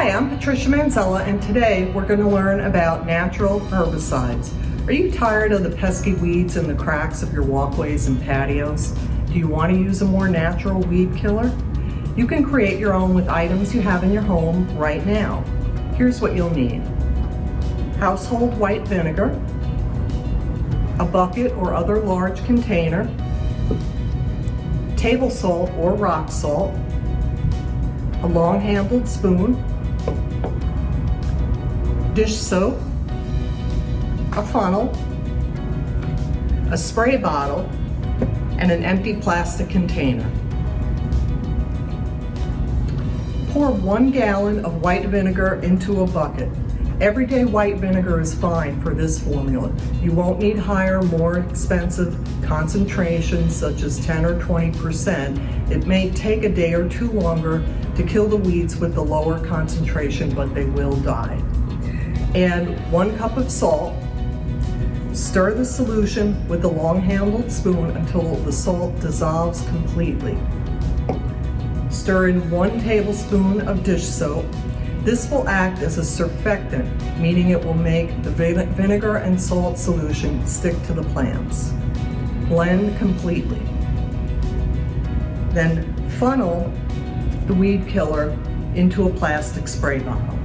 Hi, I'm Patricia Manzella, and today we're going to learn about natural herbicides. Are you tired of the pesky weeds in the cracks of your walkways and patios? Do you want to use a more natural weed killer? You can create your own with items you have in your home right now. Here's what you'll need. Household white vinegar, a bucket or other large container, table salt or rock salt, a long-handled spoon, dish soap, a funnel, a spray bottle, and an empty plastic container. Pour 1 gallon of white vinegar into a bucket. Everyday white vinegar is fine for this formula. You won't need higher, more expensive concentrations such as 10 or 20%. It may take a day or two longer to kill the weeds with the lower concentration, but they will die. Add 1 cup of salt. Stir the solution with a long-handled spoon until the salt dissolves completely. Stir in 1 tablespoon of dish soap. This will act as a surfactant, meaning it will make the vinegar and salt solution stick to the plants. Blend completely. Then funnel the weed killer into a plastic spray bottle.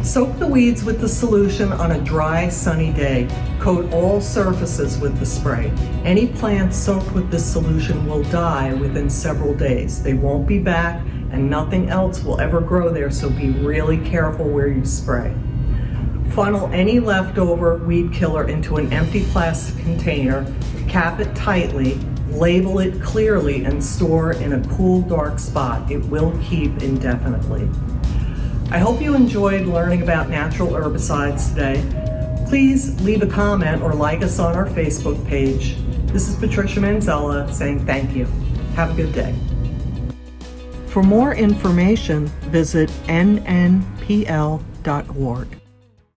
Soak the weeds with the solution on a dry, sunny day. Coat all surfaces with the spray. Any plants soaked with this solution will die within several days. They won't be back, and nothing else will ever grow there, so be really careful where you spray. Funnel any leftover weed killer into an empty plastic container, cap it tightly, label it clearly, and store in a cool, dark spot. It will keep indefinitely. I hope you enjoyed learning about natural herbicides today. Please leave a comment or like us on our Facebook page. This is Patricia Manzella saying thank you. Have a good day. For more information, visit nnpl.org.